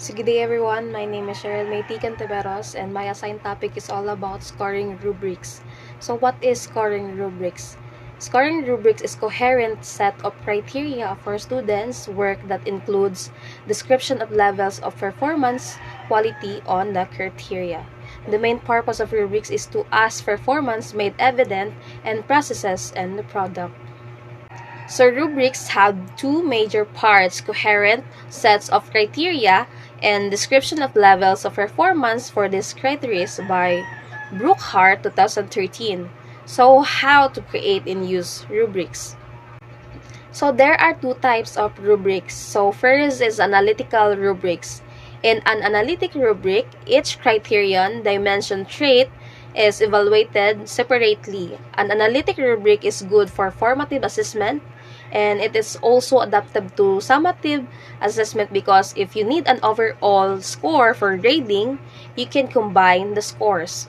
So good day everyone, my name is Cantiberos and my assigned topic is all about scoring rubrics. So what is scoring rubrics? Scoring rubrics is coherent set of criteria for students' work that includes description of levels of performance quality on the criteria. The main purpose of rubrics is to ask performance made evident and processes and the product. So rubrics have two major parts: coherent sets of criteria and description of levels of performance for these criteria by Brookhart 2013. So how to create and use rubrics? So there are two types of rubrics. So first is analytical rubrics. In an analytic rubric, each criterion dimension trait is evaluated separately. An analytic rubric is good for formative assessment, and it is also adapted to summative assessment because if you need an overall score for grading, you can combine the scores.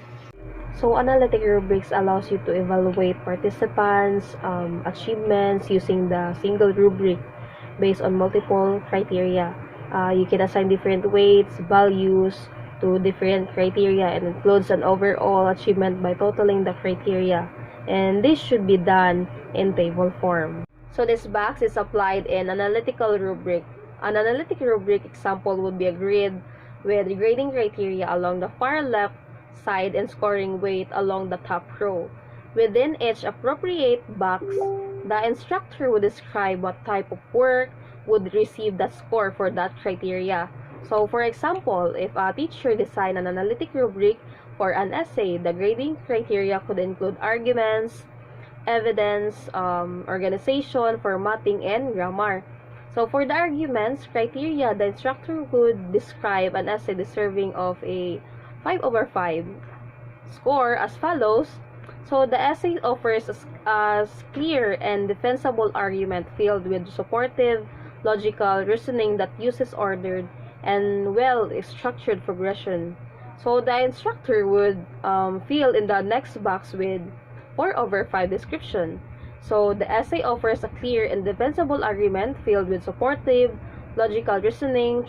So analytic rubrics allows you to evaluate participants' achievements using the single rubric based on multiple criteria. You can assign different weights, values to different criteria, and includes an overall achievement by totaling the criteria. And this should be done in table form. So this box is applied in analytical rubric. An analytic rubric example would be a grid with grading criteria along the far left side and scoring weight along the top row. Within each appropriate box, the instructor would describe what type of work would receive the score for that criteria. So for example, if a teacher designed an analytic rubric for an essay, the grading criteria could include arguments, evidence, organization, formatting, and grammar. So for the arguments criteria, the instructor would describe an essay deserving of a 5/5 score as follows. So the essay offers a clear and defensible argument filled with supportive, logical reasoning that uses ordered and well-structured progression. So the instructor would fill in the next box with 4/5 description. So the essay offers a clear and defensible argument filled with supportive, logical reasoning,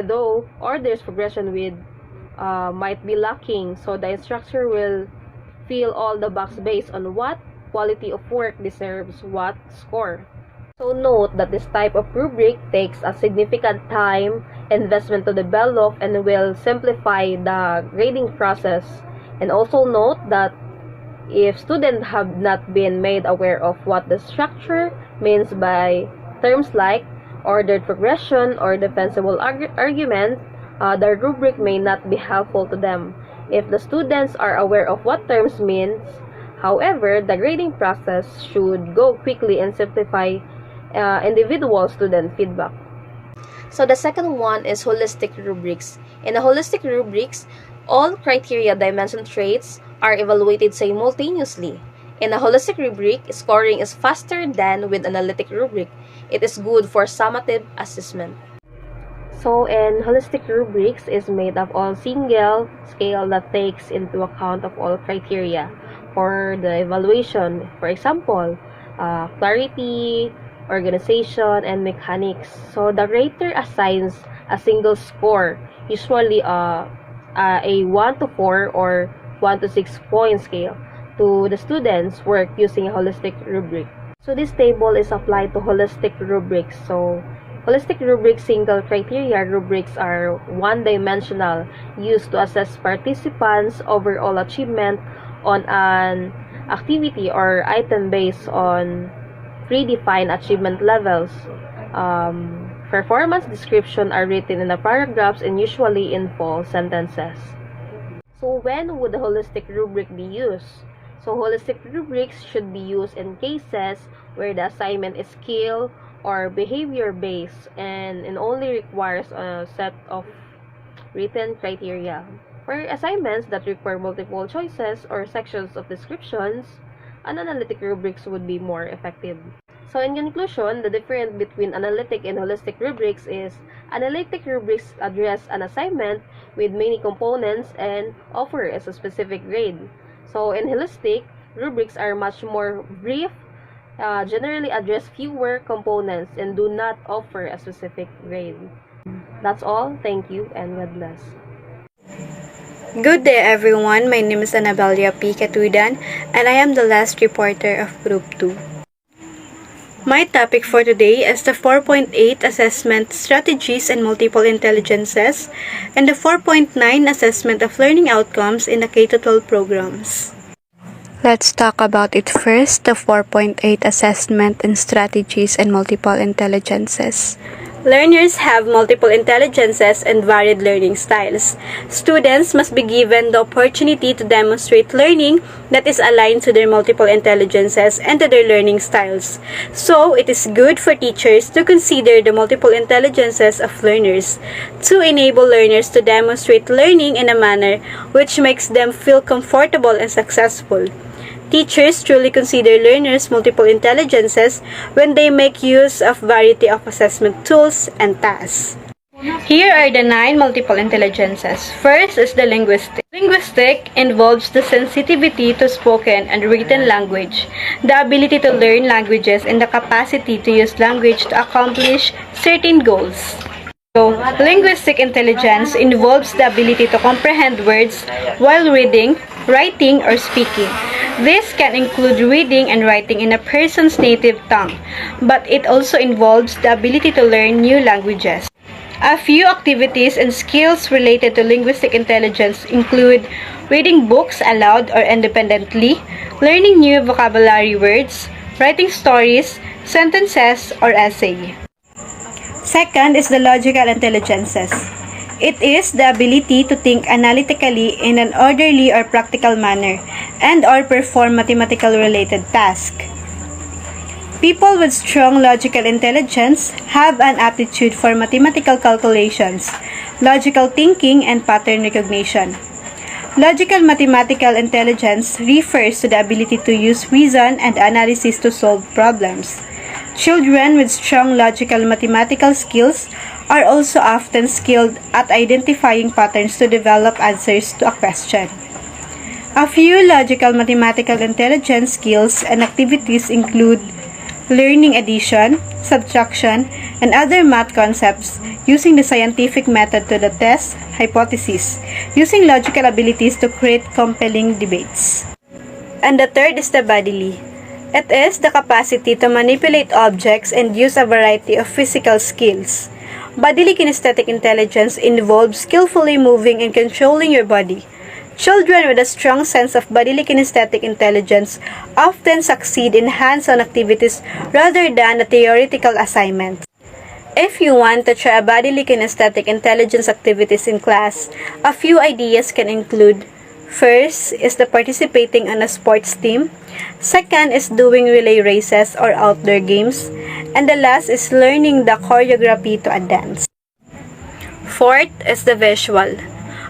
though orders progression with might be lacking. So the instructor will fill all the box based on what quality of work deserves what score. So note that this type of rubric takes a significant time investment to develop and will simplify the grading process. And also note that if students have not been made aware of what the structure means by terms like ordered progression or defensible argument, the rubric may not be helpful to them. If the students are aware of what terms means, however, the grading process should go quickly and simplify individual student feedback. So the second one is holistic rubrics. In a holistic rubrics, all criteria dimension traits are evaluated simultaneously. In a holistic rubric, scoring is faster than with analytic rubric. It is good for summative assessment. So in holistic rubrics is made of all single scale that takes into account of all criteria for the evaluation. For example, clarity, organization, and mechanics. So the rater assigns a single score, usually a 1 to 4 or 1 to 6 point scale, to the students' work using a holistic rubric. So this table is applied to holistic rubrics. So holistic rubric single criteria rubrics are one-dimensional, used to assess participants' overall achievement on an activity or item based on predefined achievement levels. Performance description are written in the paragraphs and usually in full sentences. So when would the holistic rubric be used? So holistic rubrics should be used in cases where the assignment is skill or behavior based and only requires a set of written criteria. For assignments that require multiple choices or sections of descriptions, an analytic rubrics would be more effective. So in conclusion, the difference between analytic and holistic rubrics is analytic rubrics address an assignment with many components and offer as a specific grade. So in holistic, rubrics are much more brief, generally address fewer components, and do not offer a specific grade. That's all. Thank you and God bless. Good day everyone, my name is Annabella P. Catudan and I am the last reporter of Group 2. My topic for today is the 4.8 Assessment Strategies and Multiple Intelligences and the 4.9 Assessment of Learning Outcomes in the K-12 programs. Let's talk about it first, the 4.8 Assessment and Strategies and Multiple Intelligences. Learners have multiple intelligences and varied learning styles. Students must be given the opportunity to demonstrate learning that is aligned to their multiple intelligences and to their learning styles. So, it is good for teachers to consider the multiple intelligences of learners to enable learners to demonstrate learning in a manner which makes them feel comfortable and successful. Teachers truly consider learners' multiple intelligences when they make use of variety of assessment tools and tasks. Here are the 9 multiple intelligences. First is the linguistic. Linguistic involves the sensitivity to spoken and written language, the ability to learn languages, and the capacity to use language to accomplish certain goals. So, linguistic intelligence involves the ability to comprehend words while reading, writing, or speaking. This can include reading and writing in a person's native tongue, but it also involves the ability to learn new languages. A few activities and skills related to linguistic intelligence include reading books aloud or independently, learning new vocabulary words, writing stories, sentences, or essay. Second is the logical intelligences. It is the ability to think analytically in an orderly or practical manner and or perform mathematical related tasks. People with strong logical intelligence have an aptitude for mathematical calculations, logical thinking, and pattern recognition. Logical mathematical intelligence refers to the ability to use reason and analysis to solve problems. Children with strong logical mathematical skills are also often skilled at identifying patterns to develop answers to a question. A few logical mathematical intelligence skills and activities include learning addition, subtraction, and other math concepts using the scientific method to the test hypotheses, using logical abilities to create compelling debates. And the third is the bodily. It is the capacity to manipulate objects and use a variety of physical skills. Bodily kinesthetic intelligence involves skillfully moving and controlling your body. Children with a strong sense of bodily kinesthetic intelligence often succeed in hands-on activities rather than a theoretical assignment. If you want to try bodily kinesthetic intelligence activities in class, a few ideas can include: first is the participating on a sports team. Second is doing relay races or outdoor games. And the last is learning the choreography to a dance. Fourth is the visual.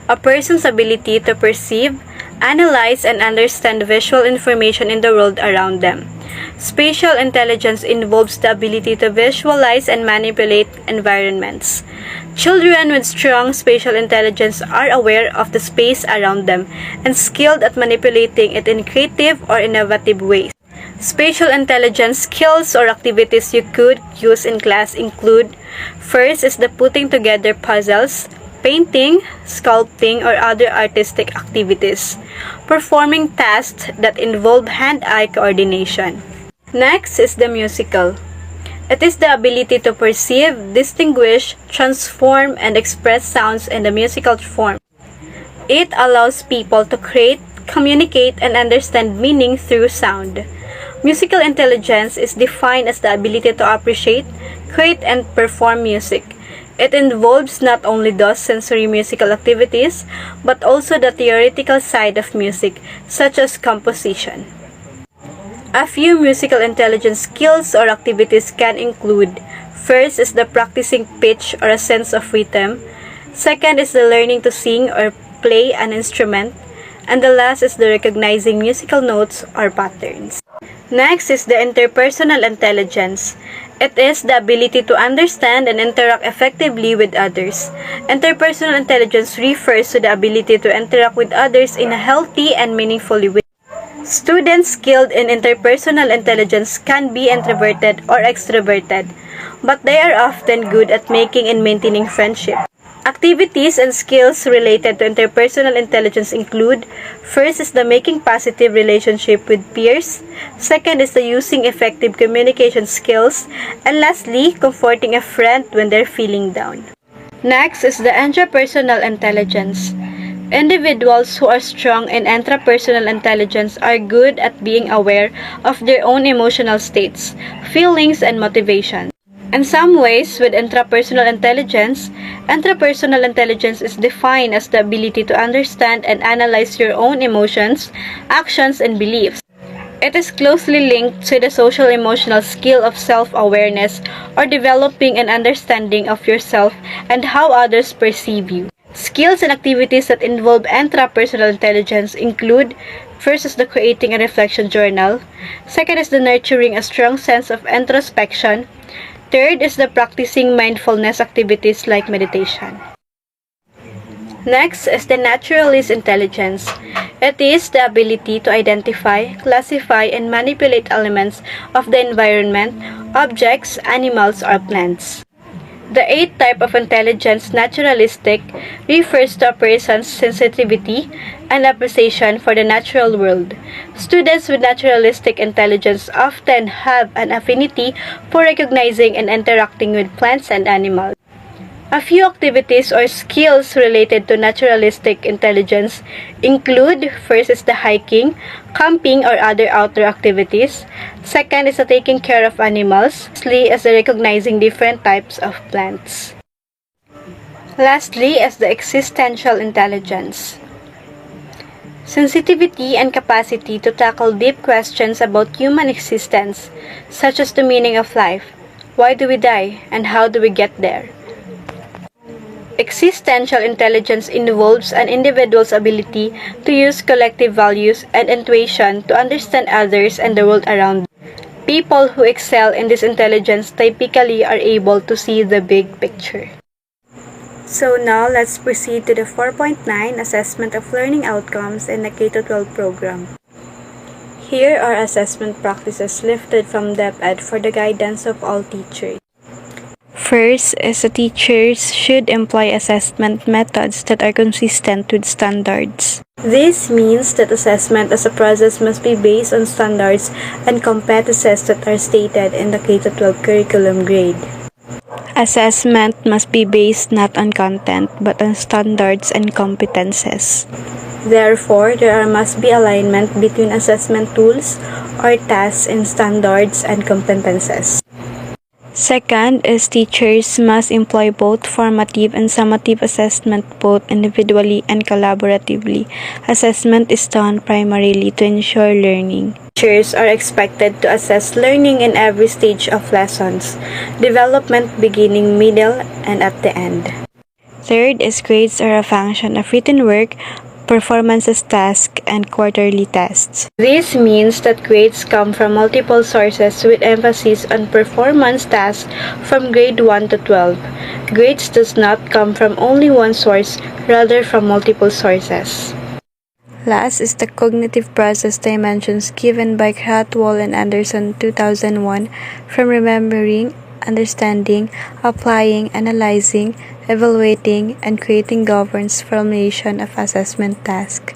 A person's ability to perceive, analyze, and understand visual information in the world around them. Spatial intelligence involves the ability to visualize and manipulate environments. Children with strong spatial intelligence are aware of the space around them and skilled at manipulating it in creative or innovative ways. Spatial intelligence skills or activities you could use in class include: first is the putting together puzzles, painting, sculpting, or other artistic activities, performing tasks that involve hand-eye coordination. Next is the musical. It is the ability to perceive, distinguish, transform, and express sounds in the musical form. It allows people to create, communicate, and understand meaning through sound. Musical intelligence is defined as the ability to appreciate, create, and perform music. It involves not only those sensory musical activities, but also the theoretical side of music, such as composition. A few musical intelligence skills or activities can include: first is the practicing pitch or a sense of rhythm. Second is the learning to sing or play an instrument. And the last is the recognizing musical notes or patterns. Next is the interpersonal intelligence. It is the ability to understand and interact effectively with others. Interpersonal intelligence refers to the ability to interact with others in a healthy and meaningful way. Students skilled in interpersonal intelligence can be introverted or extroverted, but they are often good at making and maintaining friendship. Activities and skills related to interpersonal intelligence include: first is the making positive relationship with peers, second is the using effective communication skills, and lastly, comforting a friend when they're feeling down. Next is the intrapersonal intelligence. Individuals who are strong in intrapersonal intelligence are good at being aware of their own emotional states, feelings, and motivations. In some ways, with intrapersonal intelligence is defined as the ability to understand and analyze your own emotions, actions, and beliefs. It is closely linked to the social emotional skill of self-awareness or developing an understanding of yourself and how others perceive you. Skills and activities that involve intrapersonal intelligence include: first is the creating a reflection journal, second is the nurturing a strong sense of introspection, third is the practicing mindfulness activities like meditation. Next is the naturalist intelligence. It is the ability to identify, classify, and manipulate elements of the environment, objects, animals, or plants. The eighth type of intelligence, naturalistic, refers to a person's sensitivity and appreciation for the natural world. Students with naturalistic intelligence often have an affinity for recognizing and interacting with plants and animals. A few activities or skills related to naturalistic intelligence include: first is the hiking, camping, or other outdoor activities. Second is the taking care of animals. Lastly is the recognizing different types of plants. Lastly is the existential intelligence. Sensitivity and capacity to tackle deep questions about human existence, such as the meaning of life, why do we die, and how do we get there. Existential intelligence involves an individual's ability to use collective values and intuition to understand others and the world around them. People who excel in this intelligence typically are able to see the big picture. So now let's proceed to the 4.9 Assessment of Learning Outcomes in the K-12 program. Here are assessment practices lifted from DepEd for the guidance of all teachers. First is the teachers should employ assessment methods that are consistent with standards. This means that assessment as a process must be based on standards and competences that are stated in the K-12 curriculum grade. Assessment must be based not on content but on standards and competences. Therefore, there must be alignment between assessment tools or tasks in standards and competences. Second is teachers must employ both formative and summative assessment both individually and collaboratively. Assessment is done primarily to ensure learning. Teachers are expected to assess learning in every stage of lessons, development beginning, middle, and at the end. Third is grades are a function of written work, performances tasks, and quarterly tests. This means that grades come from multiple sources with emphasis on performance tasks from grade 1 to 12. Grades does not come from only one source, rather from multiple sources. Last is the cognitive process dimensions given by Catudan and Anderson 2001 from remembering, understanding, applying, analyzing, evaluating, and creating governs formulation of assessment tasks.